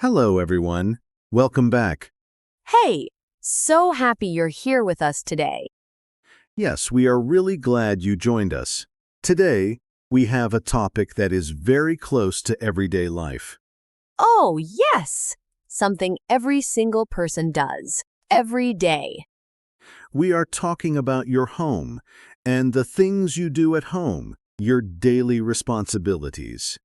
Hello, everyone. Welcome back. Hey, so happy you're here with us today. Yes, we are really glad you joined us. Today, we have a topic that is very close to everyday life. Oh, yes! Something every single person does, every day. We are talking about your home and the things you do at home, your daily responsibilities.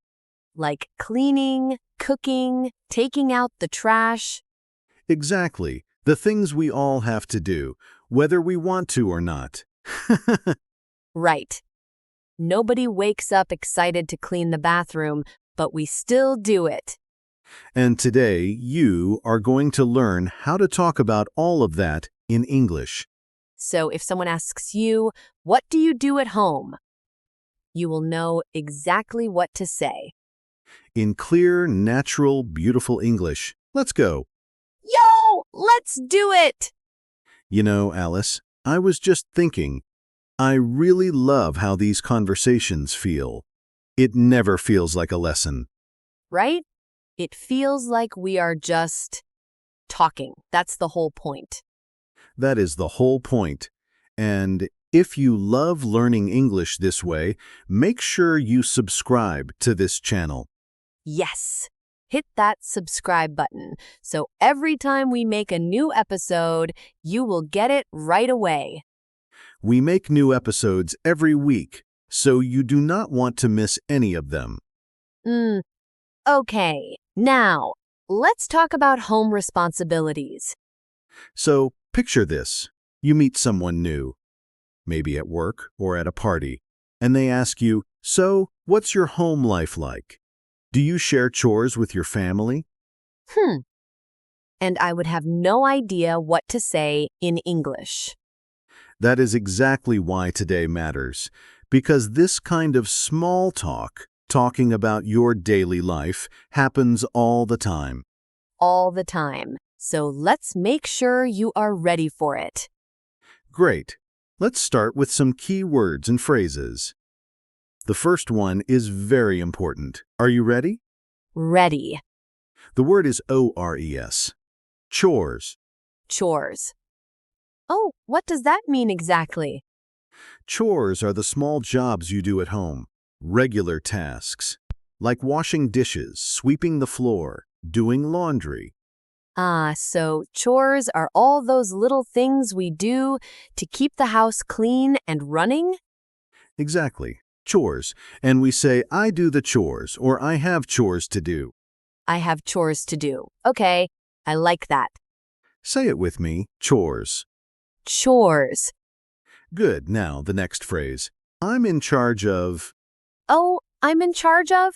Like cleaning, cooking, taking out the trash. Exactly, the things we all have to do, whether we want to or not. Right. Nobody wakes up excited to clean the bathroom, but we still do it. And today, you are going to learn how to talk about all of that in English. So if someone asks you, what do you do at home? You will know exactly what to say. In clear, natural, beautiful English. Let's go. Yo, let's do it! You know, Alice, I was just thinking, I really love how these conversations feel. It never feels like a lesson. Right? It feels like we are just talking. That's the whole point. That is the whole point. And if you love learning English this way, make sure you subscribe to this channel. Yes. Hit that subscribe button so every time we make a new episode, you will get it right away. We make new episodes every week, so you do not want to miss any of them. Okay. Now, let's talk about home responsibilities. So, picture this. You meet someone new, maybe at work or at a party, and they ask you, "So, what's your home life like? Do you share chores with your family?" And I would have no idea what to say in English. That is exactly why today matters, because this kind of small talk, talking about your daily life, happens all the time. All the time. So let's make sure you are ready for it. Great. Let's start with some key words and phrases. The first one is very important. Are you ready? Ready. The word is ORES. Chores. Chores. Oh, what does that mean exactly? Chores are the small jobs you do at home, regular tasks, like washing dishes, sweeping the floor, doing laundry. So chores are all those little things we do to keep the house clean and running? Exactly. Chores. And we say, I do the chores, or I have chores to do. I have chores to do. Okay, I like that. Say it with me, chores. Chores. Good. Now, the next phrase. I'm in charge of... Oh, I'm in charge of?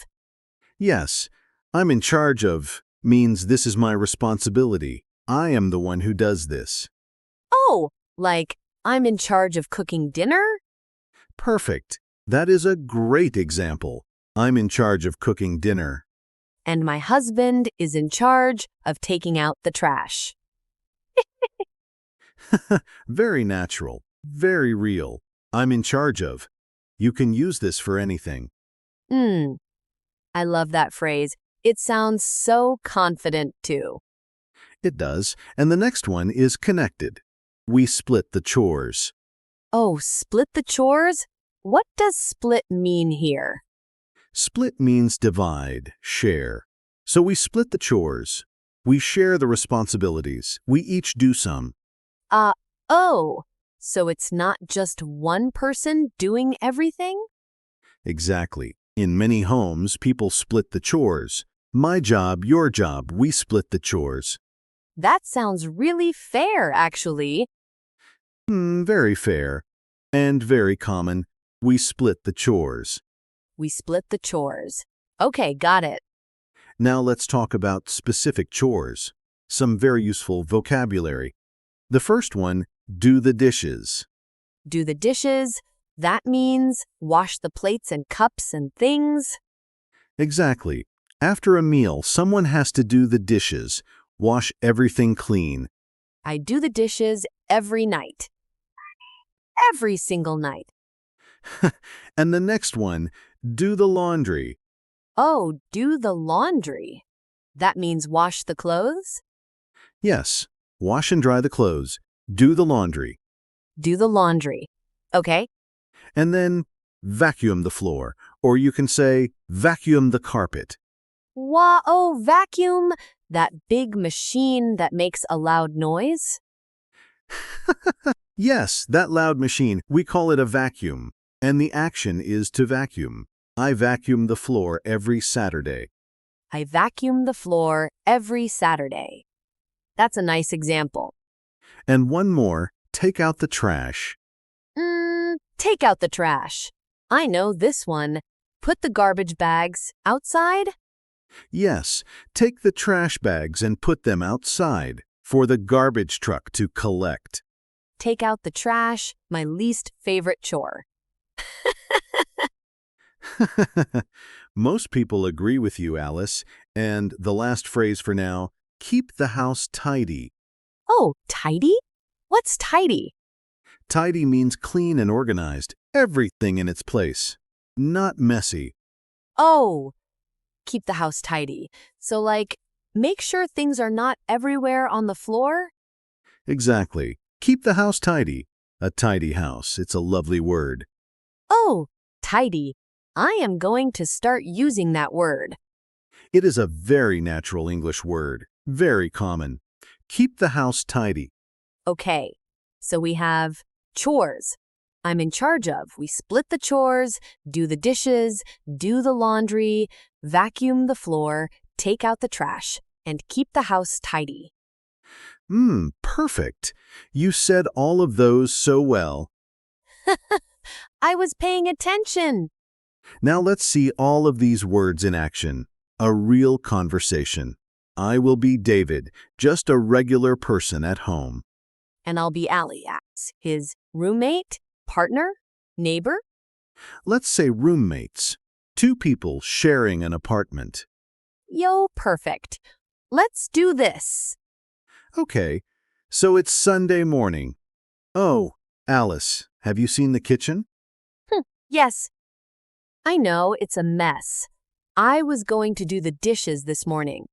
Yes, I'm in charge of means this is my responsibility. I am the one who does this. Oh, like I'm in charge of cooking dinner? Perfect. That is a great example. I'm in charge of cooking dinner. And my husband is in charge of taking out the trash. Very natural. Very real. I'm in charge of. You can use this for anything. I love that phrase. It sounds so confident, too. It does. And the next one is connected. We split the chores. Oh, split the chores? What does split mean here? Split means divide, share. So we split the chores. We share the responsibilities. We each do some. Oh, so it's not just one person doing everything? Exactly. In many homes, people split the chores. My job, your job, we split the chores. That sounds really fair, actually. Very fair. And very common. We split the chores. We split the chores. Okay, got it. Now let's talk about specific chores. Some very useful vocabulary. The first one, do the dishes. Do the dishes. That means wash the plates and cups and things. Exactly. After a meal, someone has to do the dishes, wash everything clean. I do the dishes every night. Every single night. And the next one, do the laundry. Oh, do the laundry. That means wash the clothes? Yes, wash and dry the clothes, do the laundry, Do the laundry. Okay. and then vacuum the floor, or you can say vacuum the carpet. Oh, vacuum, that big machine that makes a loud noise? Yes, that loud machine, we call it a vacuum, and the action is to vacuum. I vacuum the floor every Saturday. I vacuum the floor every Saturday. That's a nice example. And one more, take out the trash. Take out the trash. I know this one. Put the garbage bags outside? Yes, take the trash bags and put them outside for the garbage truck to collect. Take out the trash, my least favorite chore. Most people agree with you, Alice. And the last phrase for now, keep the house tidy. Oh, tidy? What's tidy? Tidy means clean and organized, everything in its place. Not messy. Oh, keep the house tidy. So, like, make sure things are not everywhere on the floor? Exactly. Keep the house tidy. A tidy house, it's a lovely word. Oh, tidy. I am going to start using that word. It is a very natural English word, very common. Keep the house tidy. Okay, so we have chores. I'm in charge of. We split the chores, do the dishes, do the laundry, vacuum the floor, take out the trash, and keep the house tidy. Perfect. You said all of those so well. I was paying attention. Now let's see all of these words in action. A real conversation. I will be David, just a regular person at home. And I'll be Allie, his roommate, partner, neighbor. Let's say roommates. Two people sharing an apartment. Yo, perfect. Let's do this. Okay, so it's Sunday morning. Oh, Alice, have you seen the kitchen? Yes. I know it's a mess. I was going to do the dishes this morning.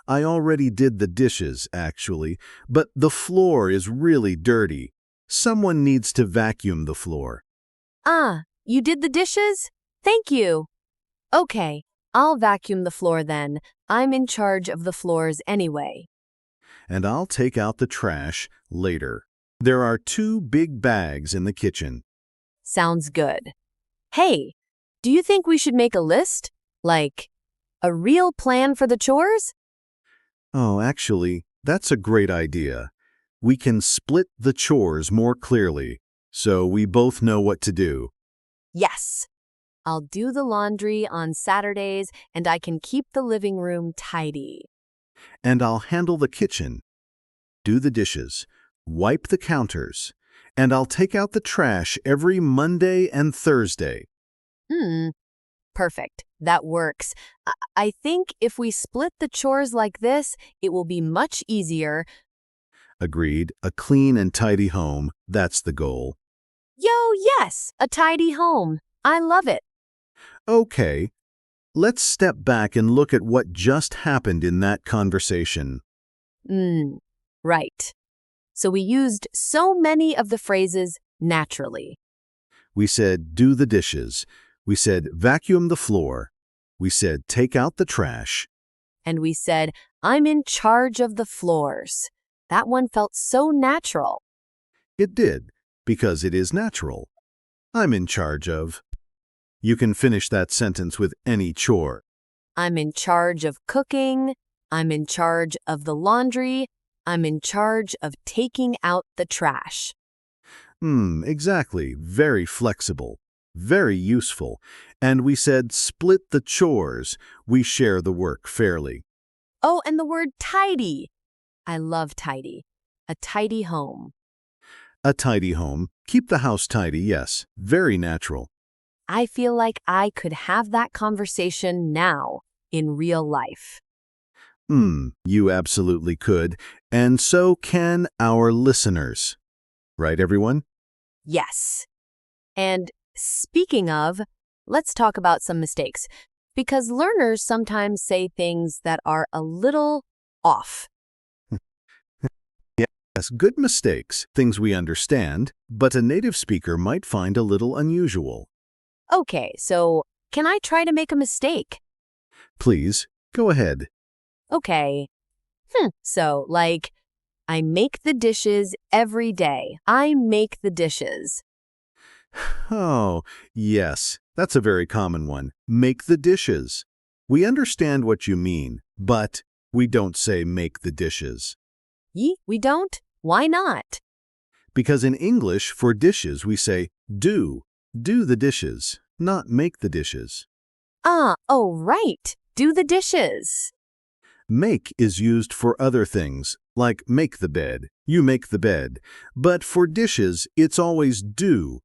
I already did the dishes, actually, but the floor is really dirty. Someone needs to vacuum the floor. Ah, you did the dishes? Thank you. Okay, I'll vacuum the floor then. I'm in charge of the floors anyway. And I'll take out the trash later. There are 2 big bags in the kitchen. Sounds good. Hey, do you think we should make a list? Like, a real plan for the chores? Oh, actually, that's a great idea. We can split the chores more clearly, so we both know what to do. Yes. I'll do the laundry on Saturdays and I can keep the living room tidy. And I'll handle the kitchen, do the dishes, wipe the counters, and I'll take out the trash every Monday and Thursday. Perfect. That works. I think if we split the chores like this, it will be much easier. Agreed. A clean and tidy home, that's the goal. Yo, yes, a tidy home. I love it. Okay, let's step back and look at what just happened in that conversation. Right. So we used so many of the phrases naturally. We said, do the dishes. We said, vacuum the floor. We said, take out the trash. And we said, I'm in charge of the floors. That one felt so natural. It did, because it is natural. I'm in charge of. You can finish that sentence with any chore. I'm in charge of cooking. I'm in charge of the laundry. I'm in charge of taking out the trash. Exactly. Very flexible. Very useful. And we said split the chores. We share the work fairly. Oh, and the word tidy. I love tidy. A tidy home. A tidy home. Keep the house tidy, yes. Very natural. I feel like I could have that conversation now in real life. You absolutely could. And so can our listeners. Right, everyone? Yes. And speaking of, let's talk about some mistakes. because learners sometimes say things that are a little off. Yes, good mistakes, things we understand, but a native speaker might find a little unusual. Okay, so can I try to make a mistake? Please, go ahead. Okay. So, like, I make the dishes every day. I make the dishes. Oh, yes, that's a very common one. Make the dishes. We understand what you mean, but we don't say make the dishes. We don't? Why not? Because in English, for dishes, we say do. Do the dishes, not make the dishes. Oh, right. Do the dishes. Make is used for other things, like make the bed. You make the bed. But for dishes, it's always do.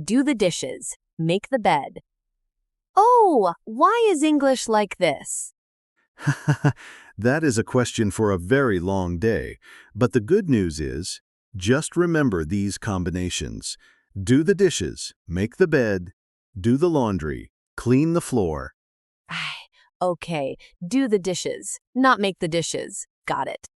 Do the dishes. Make the bed. Oh, why is English like this? That is a question for a very long day. But the good news is, just remember these combinations. Do the dishes, make the bed, do the laundry, clean the floor. Okay, do the dishes, not make the dishes. Got it.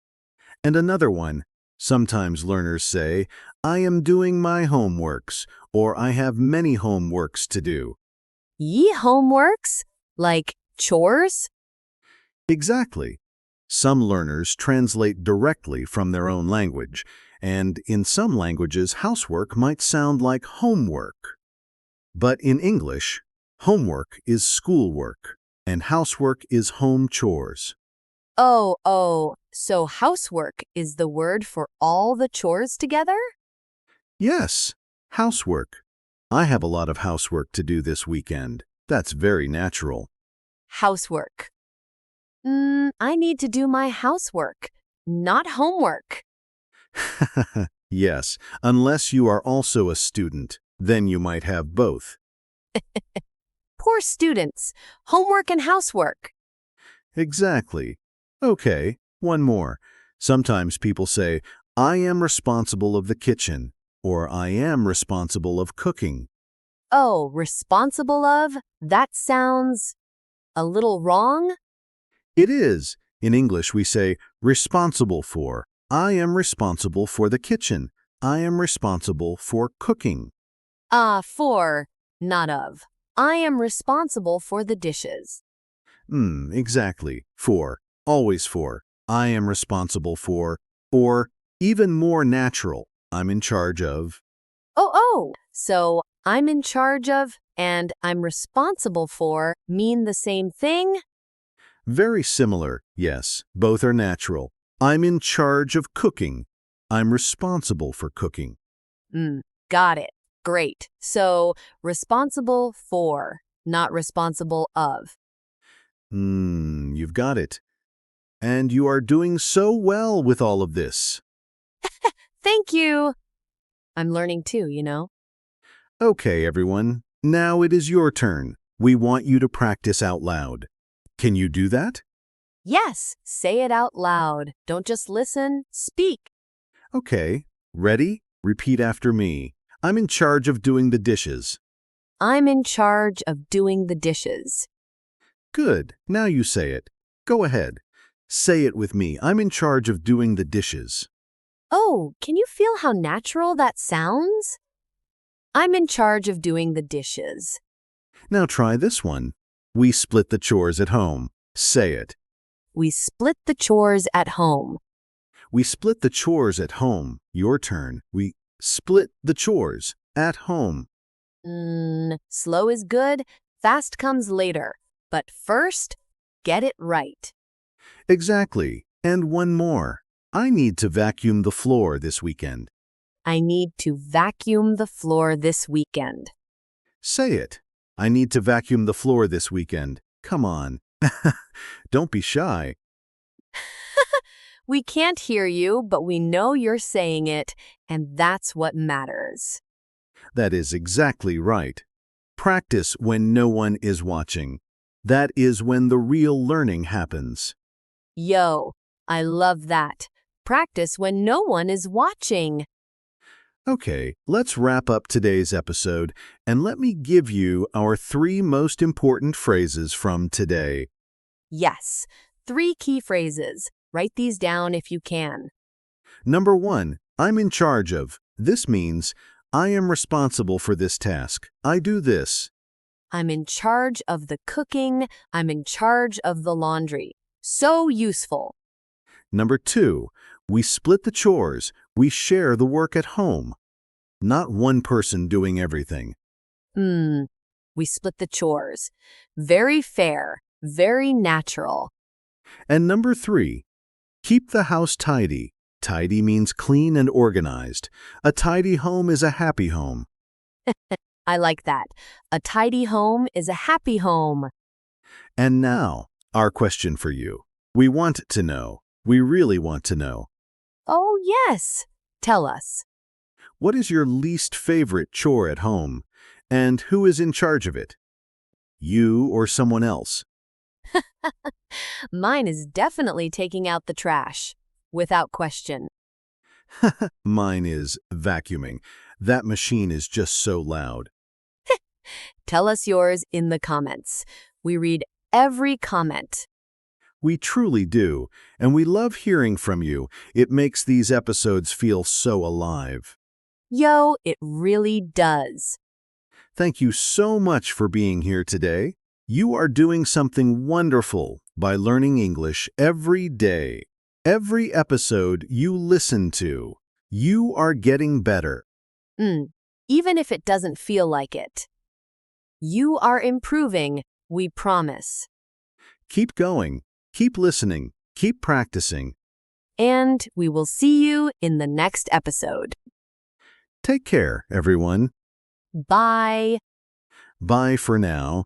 And another one, sometimes learners say, I am doing my homeworks, or I have many homeworks to do. Homeworks? Like chores? Exactly. Some learners translate directly from their own language, and in some languages, housework might sound like homework. But in English, homework is schoolwork, and housework is home chores. So housework is the word for all the chores together? Yes, housework. I have a lot of housework to do this weekend. That's very natural. Housework. I need to do my housework, not homework. Yes, unless you are also a student, then you might have both. Poor students. Homework and housework. Exactly. Okay, one more. Sometimes people say, I am responsible of the kitchen, or I am responsible of cooking. Oh, responsible of? That sounds a little wrong. It is. In English, we say responsible for. I am responsible for the kitchen. I am responsible for cooking. For, not of. I am responsible for the dishes. Exactly. For. Always for. I am responsible for. Or, even more natural, I'm in charge of. So I'm in charge of and I'm responsible for mean the same thing? Very similar, yes. Both are natural. I'm in charge of cooking. I'm responsible for cooking. Got it. Great. So responsible for, not responsible of. You've got it. And you are doing so well with all of this. Thank you. I'm learning too, you know. Okay, everyone. Now it is your turn. We want you to practice out loud. Can you do that? Yes, say it out loud. Don't just listen, speak. Okay. Ready? Repeat after me. I'm in charge of doing the dishes. I'm in charge of doing the dishes. Good. Now you say it. Go ahead. Say it with me. I'm in charge of doing the dishes. Oh, can you feel how natural that sounds? I'm in charge of doing the dishes. Now try this one. We split the chores at home. Say it. We split the chores at home. We split the chores at home. Your turn. We split the chores at home. Slow is good, fast comes later. But first, get it right. Exactly. And one more. I need to vacuum the floor this weekend. I need to vacuum the floor this weekend. Say it. I need to vacuum the floor this weekend. Come on. Don't be shy. We can't hear you, but we know you're saying it, and that's what matters. That is exactly right. Practice when no one is watching. That is when the real learning happens. Yo, I love that. Practice when no one is watching. Okay, let's wrap up today's episode and let me give you our 3 most important phrases from today. Yes, 3 key phrases. Write these down if you can. Number 1, I'm in charge of. This means, I am responsible for this task. I do this. I'm in charge of the cooking. I'm in charge of the laundry. So useful. Number 2, we split the chores. We share the work at home. Not one person doing everything. We split the chores. Very fair. Very natural. And number 3, keep the house tidy. Tidy means clean and organized. A tidy home is a happy home. I like that. A tidy home is a happy home. And now, our question for you. We want to know. We really want to know. Oh, yes. Tell us. What is your least favorite chore at home? And who is in charge of it? You or someone else? Mine is definitely taking out the trash. Without question. Mine is vacuuming. That machine is just so loud. Tell us yours in the comments. We read every comment. We truly do, and we love hearing from you. It makes these episodes feel so alive. Yo, it really does. Thank you so much for being here today. You are doing something wonderful by learning English every day. Every episode you listen to, you are getting better. Even if it doesn't feel like it. You are improving, we promise. Keep going, keep listening, keep practicing. And we will see you in the next episode. Take care, everyone. Bye. Bye for now.